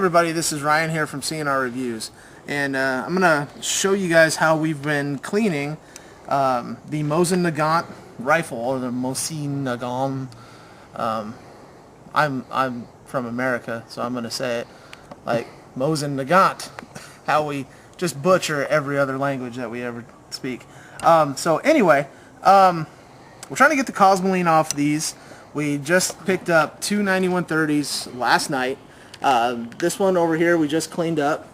everybody, this is Ryan here from CNR Reviews, and I'm going to show you guys how we've been cleaning the Mosin Nagant rifle, or the Mosin Nagant. I'm from America, so I'm going to say it like Mosin Nagant, how we just butcher every other language that we ever speak. So anyway, we're trying to get the Cosmoline off these. We just picked up two 9130s last night. This one over here we just cleaned up.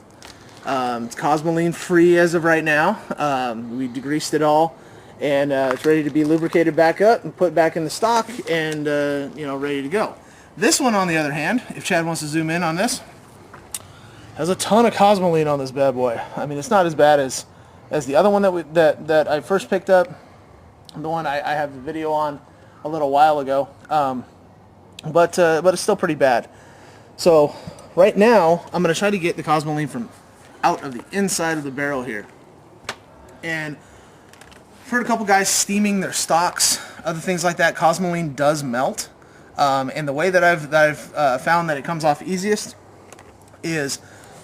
It's Cosmoline free as of right now. We degreased it all, and it's ready to be lubricated back up and put back in the stock, and ready to go. This one, on the other hand, if Chad wants to zoom in on this, has a ton of Cosmoline on this bad boy. I mean, it's not as bad as the other one that I first picked up, the one I have the video on a little while ago, but it's still pretty bad. So right now I'm going to try to get the Cosmoline from out of the inside of the barrel here. And I've heard a couple guys steaming their stocks, other things like that. Cosmoline does melt, and the way that I've found that it comes off easiest is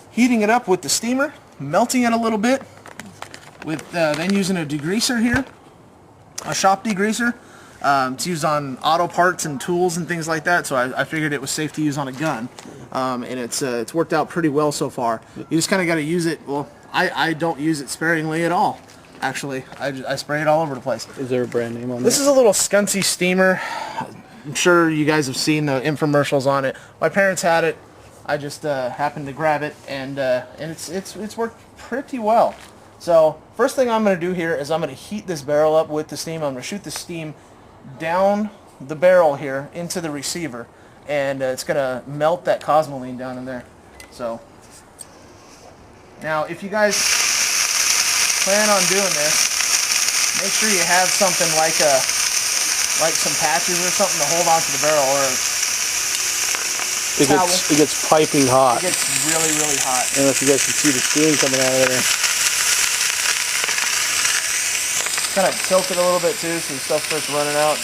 heating it up with the steamer, melting it a little bit, with then using a degreaser here, a shop degreaser. It's used on auto parts and tools and things like that, so I figured it was safe to use on a gun, and it's worked out pretty well so far. You just kind of got to use it. Well, I don't use it sparingly at all. Actually, I spray it all over the place. Is there a brand name on this? This is a little Scunsy steamer. I'm sure you guys have seen the infomercials on it. My parents had it. I just happened to grab it, and it's worked pretty well. So first thing I'm going to do here is I'm going to heat this barrel up with the steam. I'm going to shoot the steam down the barrel here into the receiver, and it's going to melt that Cosmoline down in there. So now, if you guys plan on doing this, make sure you have something like some patches or something to hold onto the barrel, or it gets piping hot. It gets really, really hot. I don't know if you guys can see the steam coming out of there. Kind of tilt it a little bit too, so the stuff starts running out.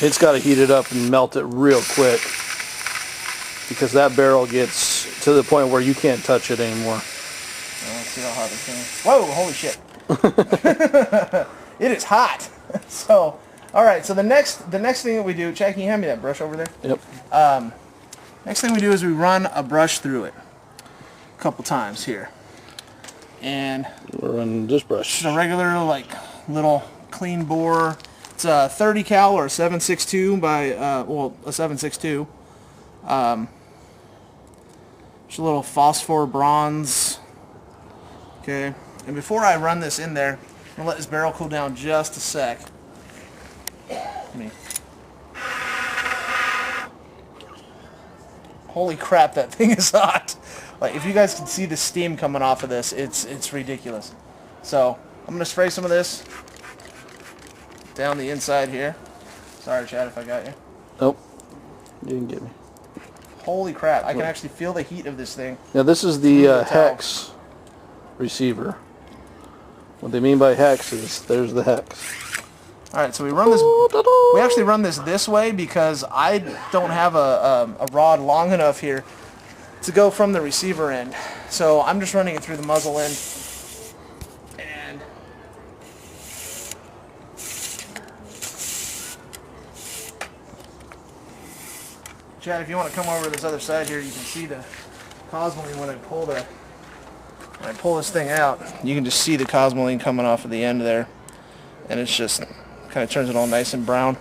It's got to heat it up and melt it real quick, because that barrel gets to the point where you can't touch it anymore. Let's see how hot it is. Whoa! Holy shit! It is hot. So, all right. So the next thing that we do, Chad, can you hand me that brush over there? Yep. Next thing we do is we run a brush through it a couple times here, and we're running this brush. It's a regular, like, little clean bore. It's a 30 cal or a 7.62 by a 7.62. Just a little phosphor bronze. Okay, and before I run this in there, I'm gonna let this barrel cool down just a sec. Holy crap, that thing is hot. Like, if you guys can see the steam coming off of this, it's ridiculous. So I'm gonna spray some of this down the inside here. Sorry, Chad, if I got you. Nope, you didn't get me. Holy crap, I can actually feel the heat of this thing. Now this is the hex receiver. What they mean by hex is there's the hex. All right, so we run this. We actually run this way because I don't have a rod long enough here to go from the receiver end. So I'm just running it through the muzzle end. And Chad, if you want to come over to this other side here, you can see the Cosmoline when I pull this thing out. You can just see the Cosmoline coming off of the end there, and it's just kind of turns it all nice and brown.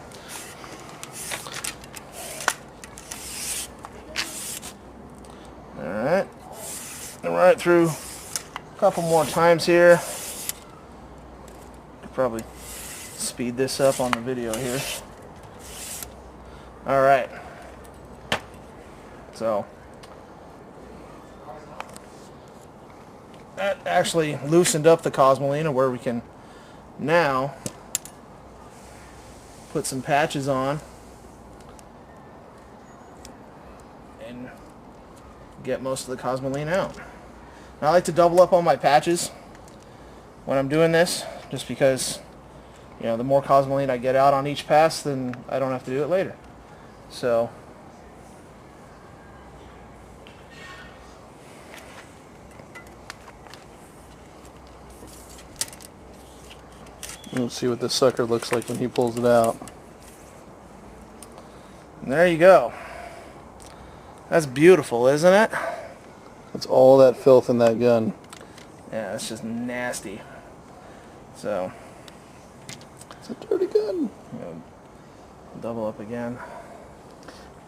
Alright, and run it through a couple more times here. Could probably speed this up on the video here. Alright, so that actually loosened up the Cosmoline, where we can now put some patches on and get most of the Cosmoline out. Now, I like to double up on my patches when I'm doing this, just because you know, the more Cosmoline I get out on each pass, then I don't have to do it later. So let's see what this sucker looks like when he pulls it out. and there you go. That's beautiful, isn't it? That's all that filth in that gun. Yeah, it's just nasty. So It's a dirty gun. double up again.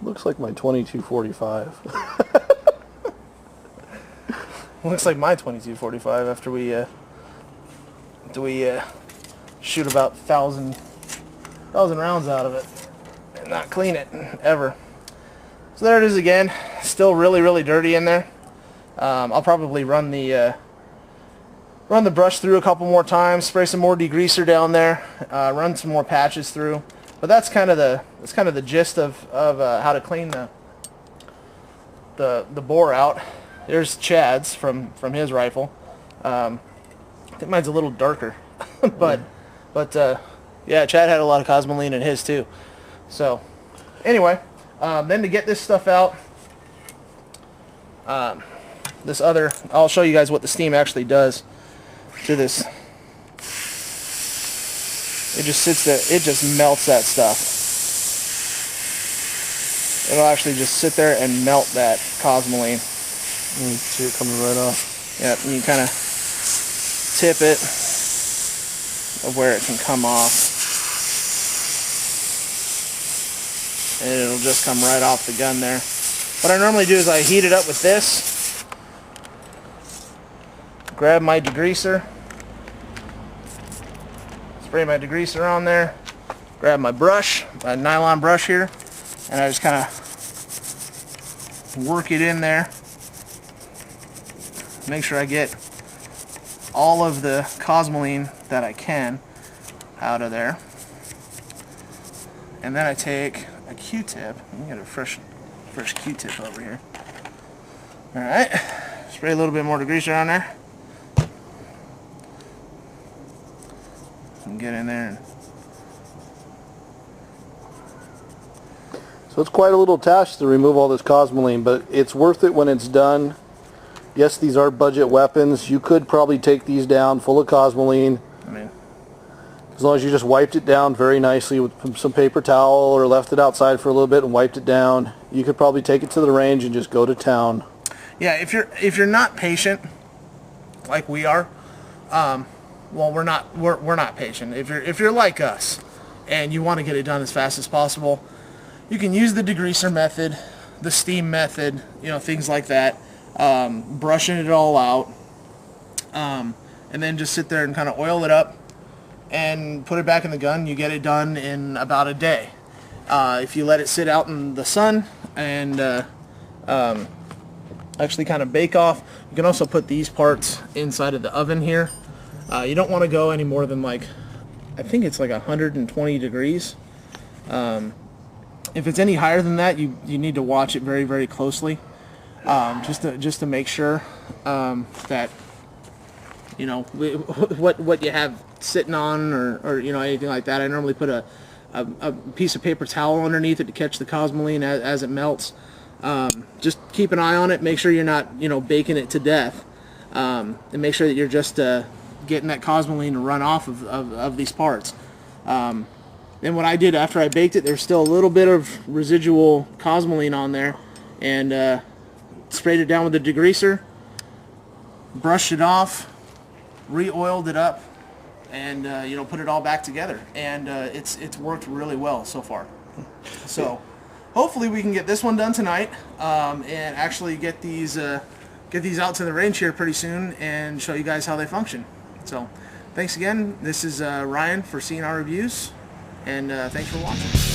Looks like my 2245. Looks like my 2245 after we shoot about 1,000 rounds out of it and not clean it ever. So there it is again. Still really, really dirty in there. I'll probably run the brush through a couple more times, spray some more degreaser down there, run some more patches through. But that's kind of the gist of how to clean the bore out. There's Chad's from his rifle. I think mine's a little darker, but yeah, Chad had a lot of Cosmoline in his too. So anyway, then to get this stuff out, I'll show you guys what the steam actually does to this. It just sits there, it just melts that stuff. It'll actually just sit there and melt that Cosmoline. You can see it coming right off. Yep, and you kind of tip it of where it can come off. And it'll just come right off the gun there. What I normally do is I heat it up with this, grab my degreaser, spray my degreaser on there, grab my brush, my nylon brush here, and I just kind of work it in there. Make sure I get all of the Cosmoline that I can out of there. And then I take a Q-tip. Let me get a fresh Q-tip over here. Alright, spray a little bit more degreaser on there. And get in there. So it's quite a little task to remove all this Cosmoline, but it's worth it when it's done. Yes, these are budget weapons. You could probably take these down full of Cosmoline. I mean, as long as you just wiped it down very nicely with some paper towel or left it outside for a little bit and wiped it down, you could probably take it to the range and just go to town. yeah, if you're not patient like we are, well, we're not patient. If you're like us and you want to get it done as fast as possible, you can use the degreaser method, the steam method, you know, things like that. Brushing it all out, and then just sit there and kind of oil it up and put it back in the gun. You get it done in about a day. If you let it sit out in the sun and actually kind of bake off, you can also put these parts inside of the oven here. You don't want to go any more than, like, I think it's like 120 degrees. If it's any higher than that, you need to watch it very, very closely. Just to make sure that, you know, what you have sitting on or you know, anything like that. I normally put a piece of paper towel underneath it to catch the Cosmoline as it melts. Just keep an eye on it. Make sure you're not, you know, baking it to death, and make sure that you're just getting that Cosmoline to run off of these parts. Then what I did after I baked it, there's still a little bit of residual Cosmoline on there, and sprayed it down with the degreaser, brushed it off, re-oiled it up, and you know, put it all back together. And it's worked really well so far. So hopefully we can get this one done tonight, and actually get these out to the range here pretty soon and show you guys how they function. So thanks again. This is Ryan for CNR Reviews, and thanks for watching.